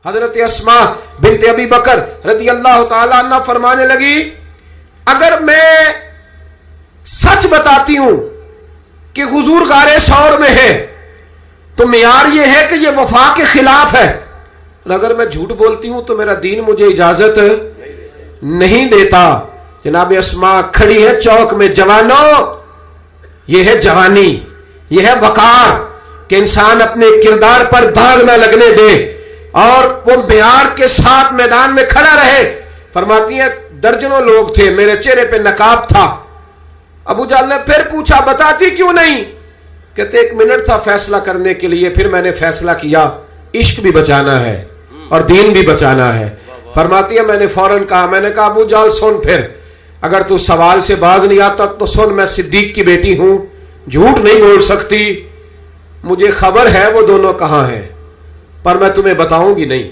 حضرت اسما بنت ابی بکر رضی اللہ تعالیٰ عنہ فرمانے لگی اگر میں سچ بتاتی ہوں کہ حضور غار ثور میں ہے تو معیار یہ ہے کہ یہ وفا کے خلاف ہے، اور اگر میں جھوٹ بولتی ہوں تو میرا دین مجھے اجازت نہیں دیتا۔ جناب اسما کھڑی ہے چوک میں، جوانوں یہ ہے جوانی، یہ ہے وقار کہ انسان اپنے کردار پر داغ نہ لگنے دے اور وہ معیار کے ساتھ میدان میں کھڑا رہے۔ فرماتی ہیں درجنوں لوگ تھے، میرے چہرے پہ نقاب تھا۔ ابو جہل نے پھر پوچھا بتاتی کیوں نہیں؟ کہتے 1 منٹ تھا فیصلہ کرنے کے لیے، پھر میں نے فیصلہ کیا عشق بھی بچانا ہے اور دین بھی بچانا ہے۔ فرماتی ہے میں نے فوراً کہا، میں نے کہا ابو جہل سن، پھر اگر تو سوال سے باز نہیں آتا تو سن، میں صدیق کی بیٹی ہوں، جھوٹ نہیں بول سکتی، مجھے خبر ہے وہ دونوں کہاں ہیں، پر میں تمہیں بتاؤں گی نہیں۔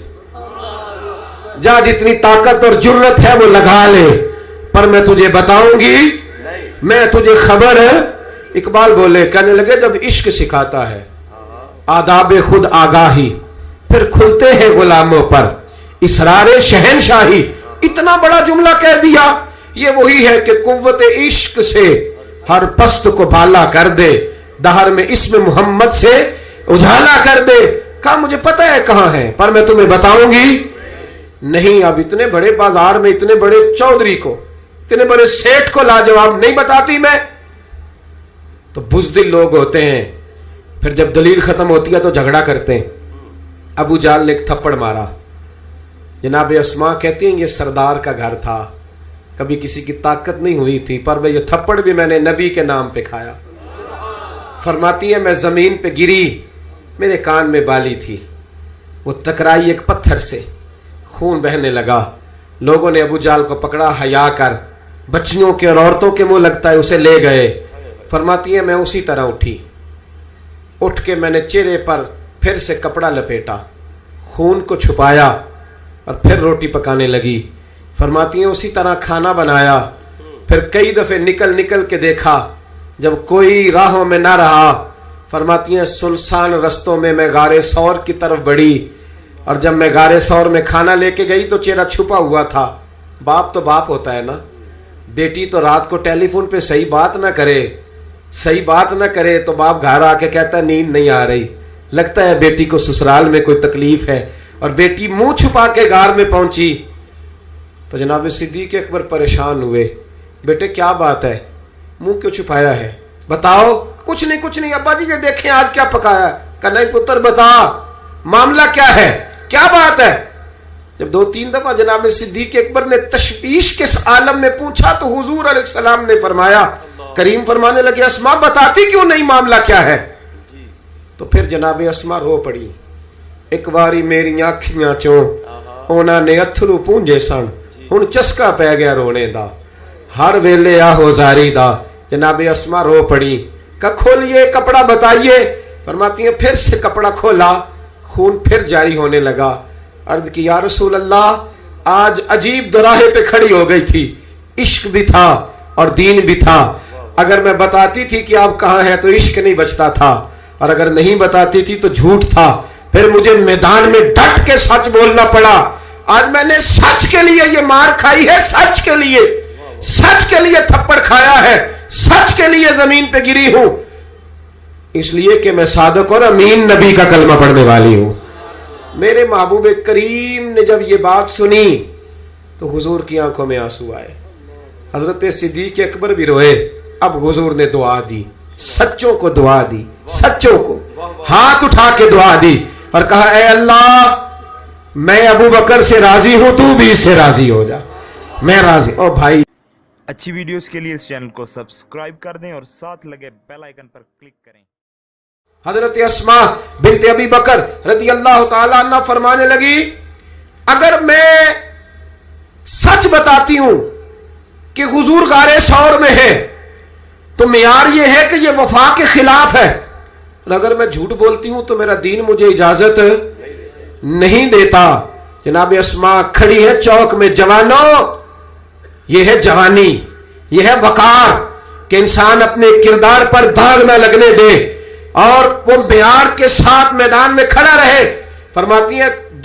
جا جتنی طاقت اور جرت ہے وہ لگا لے، پر میں تجھے بتاؤں گی میں تجھے خبر ہے۔ اقبال بولے، کہنے لگے جب عشق سکھاتا ہے آداب خود آگاہی، پھر کھلتے ہیں غلاموں پر اسرار شہنشاہی۔ اتنا بڑا جملہ کہہ دیا، یہ وہی ہے کہ قوت عشق سے ہر پست کو بالا کر دے، دہر میں اسم محمد سے اجالا کر دے۔ کہا مجھے پتہ ہے کہاں ہے، پر میں تمہیں بتاؤں گی نہیں۔ اب اتنے بڑے بازار میں اتنے بڑے چودھری کو، اتنے بڑے سیٹ کو لاجواب نہیں بتاتی میں؟ تو بزدل لوگ ہوتے ہیں، پھر جب دلیل ختم ہوتی ہے تو جھگڑا کرتے ہیں۔ ابو جہل نے ایک تھپڑ مارا۔ جناب اسما کہتی ہیں یہ سردار کا گھر تھا، کبھی کسی کی طاقت نہیں ہوئی تھی، پر وہ یہ تھپڑ بھی میں نے نبی کے نام پہ کھایا۔ فرماتی ہے میں زمین پہ گری، میرے کان میں بالی تھی، وہ ٹکرائی ایک پتھر سے، خون بہنے لگا۔ لوگوں نے ابو جہل کو پکڑا، حیا کر، بچیوں کے اور عورتوں کے منہ لگتا ہے اسے لے گئے۔ فرماتی ہے میں اسی طرح اٹھی، اٹھ کے میں نے چہرے پر پھر سے کپڑا لپیٹا، خون کو چھپایا اور پھر روٹی پکانے لگی۔ فرماتی ہیں اسی طرح کھانا بنایا، پھر کئی دفعے نکل نکل کے دیکھا، جب کوئی راہوں میں نہ رہا، فرماتی ہیں سنسان رستوں میں میں غار ثور کی طرف بڑھی، اور جب میں غار ثور میں کھانا لے کے گئی تو چہرہ چھپا ہوا تھا۔ باپ تو باپ ہوتا ہے نا، بیٹی تو رات کو ٹیلی فون پہ صحیح بات نہ کرے تو باپ گھر آ کے کہتا ہے نیند نہیں آ رہی، لگتا ہے بیٹی کو سسرال میں کوئی تکلیف ہے، اور بیٹی منہ چھپا کے غار میں پہنچی تو جناب صدیق اکبر پریشان ہوئے، بیٹے کیا بات ہے، منہ کیوں چھپایا ہے، بتاؤ۔ کچھ نہیں ابا جی یہ دیکھیں آج کیا پکایا۔ کہ نہیں پتر بتا معاملہ کیا ہے، کیا بات ہے۔ جب 2-3 دفعہ جناب صدیق اکبر نے تشویش کے عالم میں پوچھا تو حضور علیہ السلام نے فرمایا، کریم فرمانے لگے اسما بتاتی کیوں نہیں، معاملہ کیا ہے؟ تو پھر جناب اسما رو پڑی، ایک باری میری آنکھیاں چوں اونا نے اتھرو پونجے سن، ہن چسکا پہ گیا رونے دا، ہر ویلے آہو زاری دا۔ جناب اسما رو پڑی، کہ کھولیے کپڑا بتائیے۔ فرماتی ہیں پھر سے کپڑا کھولا، خون پھر جاری ہونے لگا۔ عرض کی یا رسول اللہ آج عجیب دراہے پہ کھڑی ہو گئی تھی، عشق بھی تھا اور دین بھی تھا۔ اگر میں بتاتی تھی کہ آپ کہاں ہیں تو عشق نہیں بچتا تھا، اور اگر نہیں بتاتی تھی تو جھوٹ تھا، پھر مجھے میدان میں ڈٹ کے سچ بولنا پڑا۔ آج میں نے سچ کے لیے یہ مار کھائی ہے، سچ کے لیے تھپڑ کھایا ہے، سچ کے لیے زمین پہ گری ہوں، اس لیے کہ میں صادق اور امین نبی کا کلمہ پڑھنے والی ہوں۔ میرے محبوب کریم نے جب یہ بات سنی تو حضور کی آنکھوں میں آنسو آئے، حضرت صدیق اکبر بھی روئے۔ اب حضور نے دعا دی، سچوں کو دعا دی، سچوں کو ہاتھ اٹھا کے دعا دی اور کہا اے اللہ میں ابو بکر سے راضی ہوں، تو بھی اس سے راضی ہو جا، میں راضی۔ او بھائی اچھی ویڈیوز کے لیے اس چینل کو سبسکرائب کر دیں اور ساتھ لگے بیل آئیکن پر کلک کریں۔ حضرت اسما بنت ابی بکر رضی اللہ تعالیٰ عنہ فرمانے لگی اگر میں سچ بتاتی ہوں کہ حضور غار ثور میں ہے تو معیار یہ ہے کہ یہ وفا کے خلاف ہے، اور اگر میں جھوٹ بولتی ہوں تو میرا دین مجھے اجازت نہیں دیتا۔ جناب اسما کھڑی ہے چوک میں، جوانوں یہ ہے جوانی، یہ ہے وقار کہ انسان اپنے کردار پر داغ نہ لگنے دے اور وہ معیار کے ساتھ میدان میں کھڑا رہے۔ فرماتی ہے